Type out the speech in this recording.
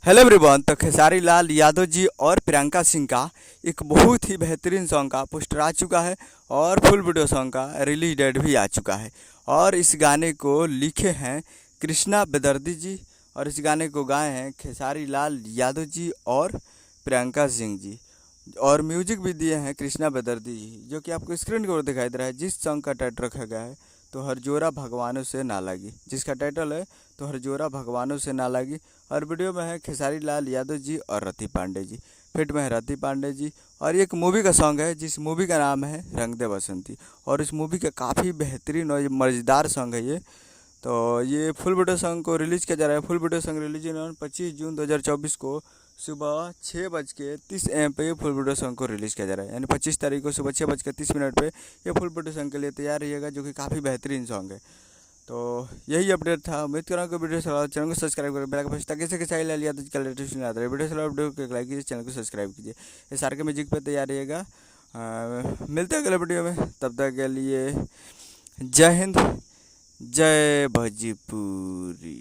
Hello everyone. तो खेसारी लाल यादव जी और प्रियंका सिंह का एक बहुत ही बेहतरीन सॉन्ग का पोस्टर आ चुका है और फुल वीडियो सॉन्ग का रिलीज डेट भी आ चुका है। और इस गाने को लिखे हैं कृष्णा बेदर्दी जी और इस गाने को गाए हैं खेसारी लाल यादव जी और प्रियंका सिंह जी। और म्यूजिक भी दिए हैं कृष्णा बेदर्दी जी, जो कि आपको स्क्रीन के ऊपर दिखाई दे रहा है। जिस सॉन्ग का टाइटल रखा गया है तो हर जोरा भगवानों से ना लगी, जिसका टाइटल है तो हर जोरा भगवानों से ना लगी। और वीडियो में है खेसारी लाल यादव जी और रति पांडे जी, फिट में है रति पांडे जी। और ये एक मूवी का सॉन्ग है जिस मूवी का नाम है रंग दे बसंती। और इस मूवी का काफ़ी बेहतरीन और ये मज़ेदार सॉन्ग है ये। तो ये फुल वीडियो सॉन्ग को रिलीज़ किया जा रहा है। Full video song release on 25 जून 2024 को सुबह 6:30 AM पे ये फुल वीडियो सॉन्ग को रिलीज़ किया जा रहा है। यानी 25 तारीख को सुबह 6:30 पे ये फुल वीडियो सॉन्ग के लिए तैयार रहिएगा, जो कि काफ़ी बेहतरीन सॉन्ग है। तो यही अपडेट था। उम्मीद कर रहा हूँ कि वीडियो चला चैनल को सब्सक्राइब करें, बेल आइकन ताकि से साइल लिया तो कल लेटेस्ट नहीं आता है। वीडियो चला वीडियो को लाइक कीजिए, चैनल को सब्सक्राइब कीजिए। ये सारे के म्यूजिक पे तैयार रहिएगा। मिलते हैं अगले वीडियो में, तब तक के लिए जय हिंद, जय भोजपुरी।